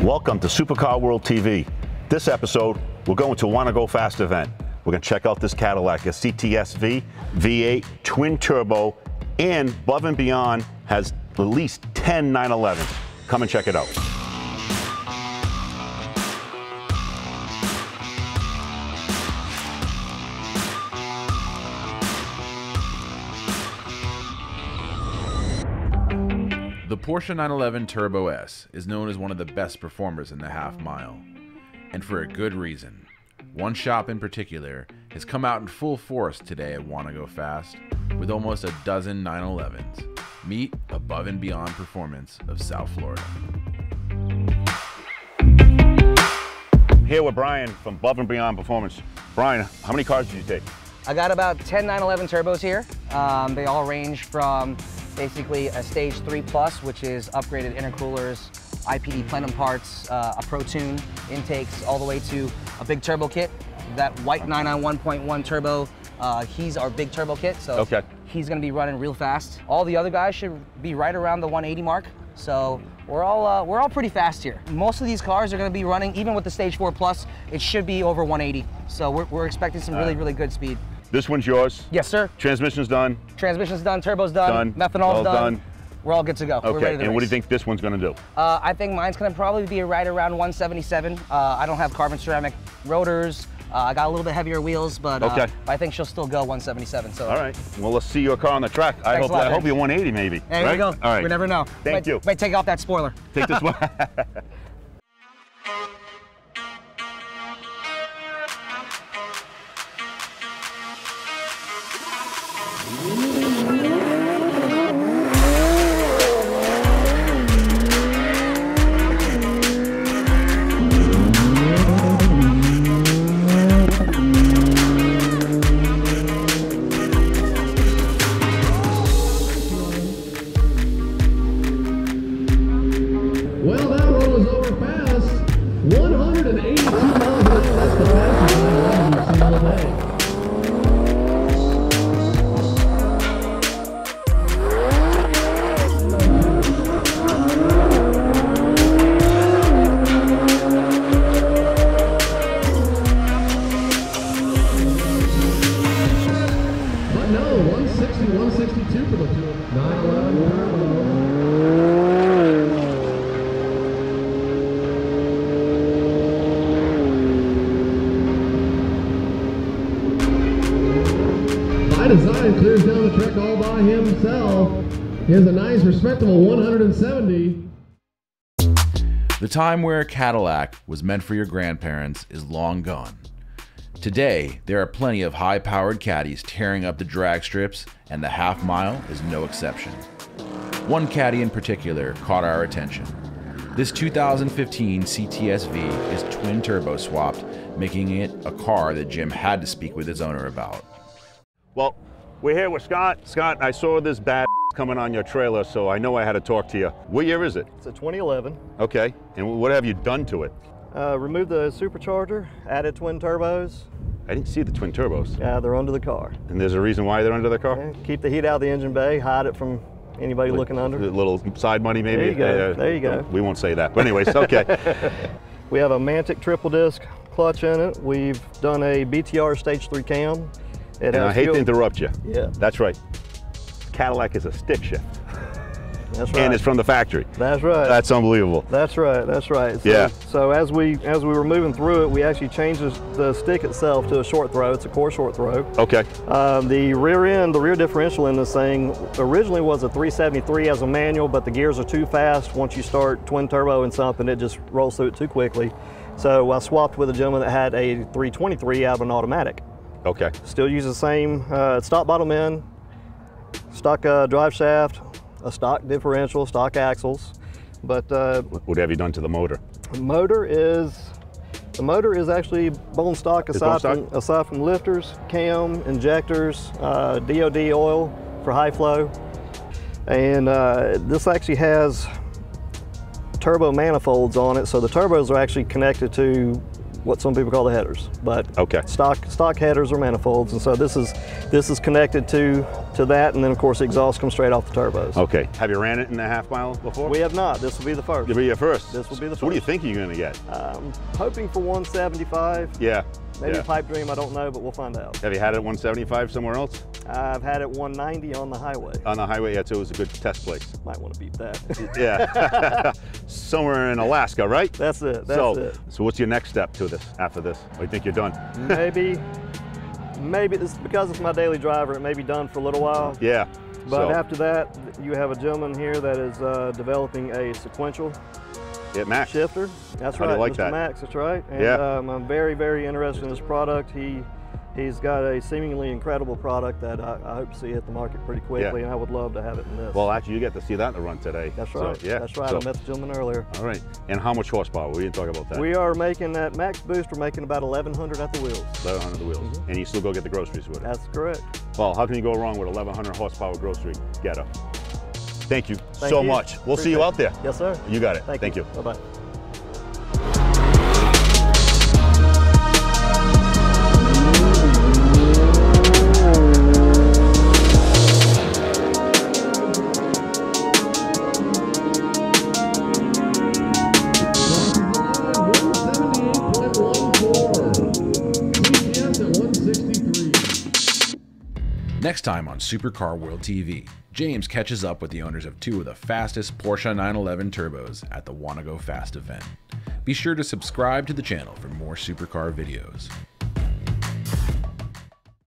Welcome to SuperCarWorldTV. This episode, we're going to a Wanna Go Fast event. We're gonna check out this Cadillac, a CTS-V, V8, twin turbo, and above and beyond has at least 10 911s. Come and check it out. The Porsche 911 Turbo S is known as one of the best performers in the half mile, and for a good reason. One shop in particular has come out in full force today at Wanna Go Fast with almost a dozen 911s. Meet above and beyond performance of South Florida. Here with Brian from Above and Beyond Performance. Brian, how many cars did you take? I got about 10 911 turbos here. They all range from basically a stage 3+, which is upgraded intercoolers, IPD plenum parts, a Pro Tune intakes, all the way to a big turbo kit. That white 991.1 turbo, he's our big turbo kit, so he's gonna be running real fast. All the other guys should be right around the 180 mark, so we're all pretty fast here. Most of these cars are gonna be running, even with the stage 4+, it should be over 180. So we're expecting some really good speed. This one's yours? Yes, sir. Transmission's done? Transmission's done, turbo's done, methanol's done. We're all good to go. We're ready to race. And what do you think this one's gonna do? I think mine's gonna probably be right around 177. I don't have carbon ceramic rotors. I got a little bit heavier wheels, but I think she'll still go 177. So. All right. Well, let's see your car on the track. I hope you're 180 maybe. There you go. All right. We never know. Thank you. Might take off that spoiler. Take this one. Well, that one was over fast. 182 miles an hour. That's the fastest I've seen all day. But no, 160, 162 for the 911 Turbo. By design, clears down the track all by himself. He has a nice, respectable 170. The time where a Cadillac was meant for your grandparents is long gone. Today, there are plenty of high-powered caddies tearing up the drag strips, and the half mile is no exception. One caddy in particular caught our attention. This 2015 CTS-V is twin turbo swapped, making it a car that Jim had to speak with its owner about. Well, we're here with Scott. Scott, I saw this bad coming on your trailer, so I know I had to talk to you. What year is it? It's a 2011. Okay, and what have you done to it? Removed the supercharger, added twin turbos. I didn't see the twin turbos. Yeah, they're under the car. And there's a reason why they're under the car? Yeah, keep the heat out of the engine bay, hide it from anybody looking under. A little side money maybe? There you go, there you go. We won't say that, but anyways, okay. We have a Mantic triple disc clutch in it. We've done a BTR stage 3 cam. And I hate to interrupt you. Yeah. That's right. Cadillac is a stick shift. That's right. And it's from the factory. That's right. That's unbelievable. That's right, that's right. So, yeah. So as we were moving through it, we actually changed the stick itself to a short throw. It's a core short throw. Okay. The rear end, the rear differential in this thing originally was a 373 as a manual, but the gears are too fast. Once you start twin turbo and something, it just rolls through it too quickly. So I swapped with a gentleman that had a 323 out of an automatic. Okay. Still use the same stock bottom end, stock drive shaft, a stock differential, stock axles, but what have you done to the motor? The motor is actually bone stock aside from lifters, cam, injectors, DOD oil for high flow, and this actually has turbo manifolds on it, so the turbos are actually connected to what some people call the headers, but Okay. stock headers or manifolds, and so this is connected to that, and then of course the exhaust comes straight off the turbos. Okay. Have you ran it in a half mile before? We have not. This will be the first. You'll be your first. This will be the So what do you first. think you're gonna get? Hoping for 175. Yeah. Maybe yeah. a pipe dream, I don't know, but we'll find out. Have you had it 175 somewhere else? I've had it 190 on the highway. On the highway, yeah, so it was a good test place. Might want to beat that. Yeah. Somewhere in Alaska, right? That's it. That's so, it. So what's your next step to this after this? Or you think you're done? Maybe this, because it's my daily driver, it may be done for a little while. Yeah. But so, after that, you have a gentleman here that is developing a sequential Max. shifter. That's How right, do you like Mr. that? Max, that's right. And Yeah. I'm very, very interested in his product. He's got a seemingly incredible product that I hope to see hit the market pretty quickly, and I would love to have it in this. Well, actually, you get to see that in the run today. That's So, right. yeah. That's right. So, I met the gentleman earlier. all right. And how much horsepower? We didn't talk about that. We are making that max boost. We're making about 1,100 at the wheels. 1,100 the wheels. And you still go get the groceries with it. That's correct. Well, how can you go wrong with 1,100 horsepower grocery getter? Thank you Thank so you. much. We'll see you out there. Yes, sir. You got it. Thank you. Bye-bye. Next time on Supercar World TV, James catches up with the owners of two of the fastest Porsche 911 turbos at the Wanna Go Fast event. Be sure to subscribe to the channel for more supercar videos.